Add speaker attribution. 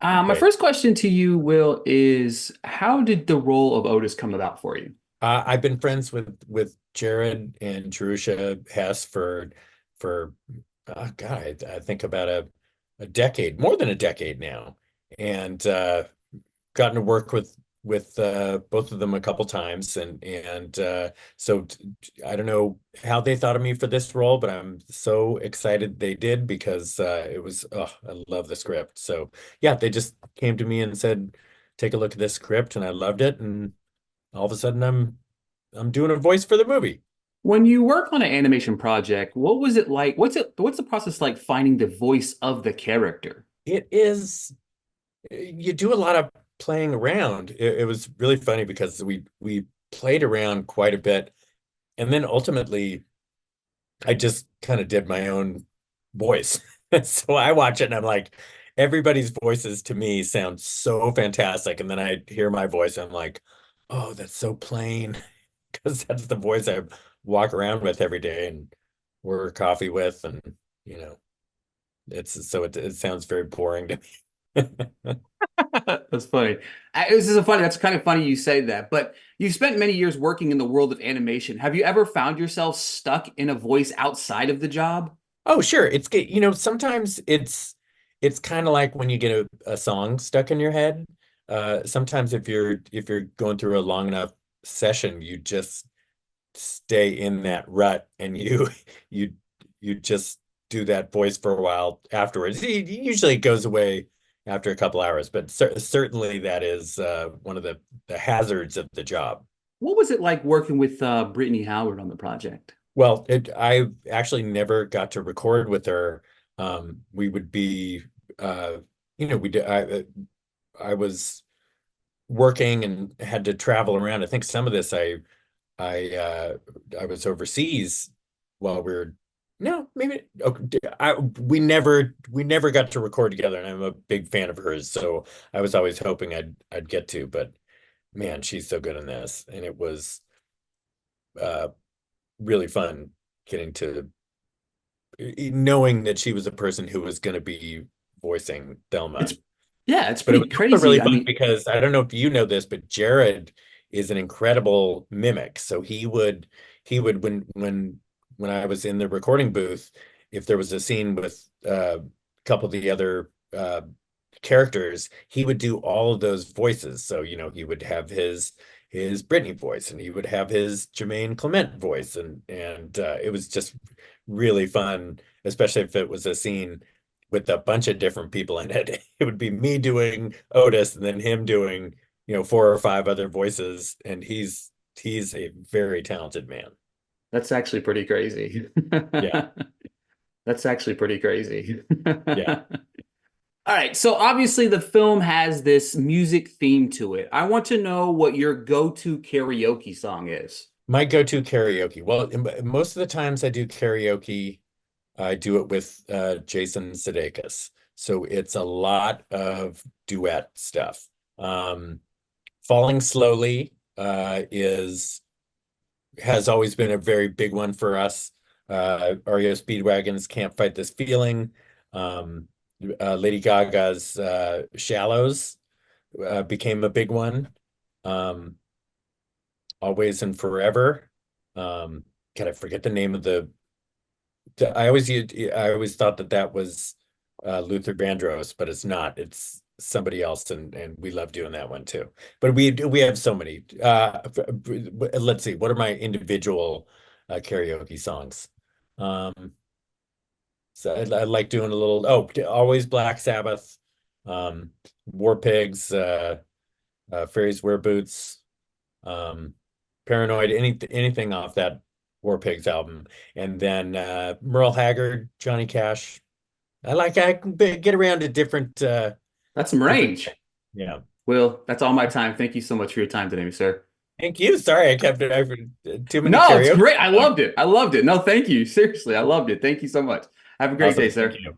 Speaker 1: My
Speaker 2: Okay.
Speaker 1: first question to you, Will, is how did the role of Otis come about for you?
Speaker 2: I've been friends with Jared and Jerusha Hess for God, I think about a decade, more than a decade now, and gotten to work with both of them a couple times, and I don't know how they thought of me for this role, but I'm so excited they did because it was I love the script. So yeah, they just came to me and said, take a look at this script, and I loved it, and all of a sudden I'm doing a voice for the movie.
Speaker 1: When you work on an animation project, what was it like? What's the process like finding the voice of the character?
Speaker 2: It is you do a lot of playing around. It was really funny because we played around quite a bit, and then ultimately I just kind of did my own voice. So I watch it and I'm like, everybody's voices to me sound so fantastic. And then I hear my voice and I'm like, oh, that's so plain. Because that's the voice I walk around with every day and order coffee with. And, you know, it sounds very boring to me.
Speaker 1: That's funny. This is a funny. That's kind of funny you say that. But you spent many years working in the world of animation. Have you ever found yourself stuck in a voice outside of the job?
Speaker 2: Oh, sure. Sometimes it's kind of like when you get a song stuck in your head. Sometimes if you're going through a long enough session, you just stay in that rut and you you just do that voice for a while afterwards. Usually it goes away after a couple hours, but certainly that is one of the hazards of the job.
Speaker 1: What was it like working with Brittany Howard on the project?
Speaker 2: Well, I actually never got to record with her. We would be, uh, we did. I was working and had to travel around. I think some of this I I was overseas while we were no maybe okay, we never got to record together, and I'm a big fan of hers, so I was always hoping I'd get to, but man, she's so good in this, and it was uh really fun getting to knowing that she was a person who was going to be voicing
Speaker 1: It's
Speaker 2: Thelma.
Speaker 1: yeah, it's
Speaker 2: But it
Speaker 1: pretty
Speaker 2: was also really
Speaker 1: crazy. I
Speaker 2: fun
Speaker 1: mean,
Speaker 2: because I don't know if you know this, but Jared is an incredible mimic. So he would when I was in the recording booth, if there was a scene with a couple of the other characters, he would do all of those voices. So, he would have his Britney voice and he would have his Jermaine Clement voice, and it was just really fun, especially if it was a scene with a bunch of different people in it. It would be me doing Otis and then him doing, four or five other voices. And he's a very talented man.
Speaker 1: that's actually pretty crazy.
Speaker 2: Yeah.
Speaker 1: That's actually pretty crazy.
Speaker 2: Yeah.
Speaker 1: All right, so obviously the film has this music theme to it. I want to know what your go-to karaoke song is.
Speaker 2: My go-to karaoke. Well, most of the times I do karaoke, I do it with Jason Sudeikis. So it's a lot of duet stuff. Um, Falling Slowly is has always been a very big one for us. REO Speedwagon's Can't Fight This Feeling. Um, Lady Gaga's Shallows became a big one. Um, Always and Forever. God, I forget the name of I always thought that was Luther Vandross, but it's not. It's somebody else, and we love doing that one too. But we have so many. Let's see. What are my individual karaoke songs? Um, so I like doing a little. Oh, always Black Sabbath, um, War Pigs, Fairies Wear Boots, um, Paranoid, anything off that War Pigs album, and then Merle Haggard, Johnny Cash. I can get around to
Speaker 1: That's some
Speaker 2: different.
Speaker 1: range.
Speaker 2: Yeah.
Speaker 1: Will, that's all my time. Thank you so much for your time today, sir.
Speaker 2: Thank you. Sorry, I kept it over too many
Speaker 1: No, it's
Speaker 2: karaoke
Speaker 1: great. I
Speaker 2: songs.
Speaker 1: loved it. I loved it. No, thank you. Seriously, I loved it. Thank you so much. Have a great day,
Speaker 2: Awesome. Thank
Speaker 1: sir.
Speaker 2: you.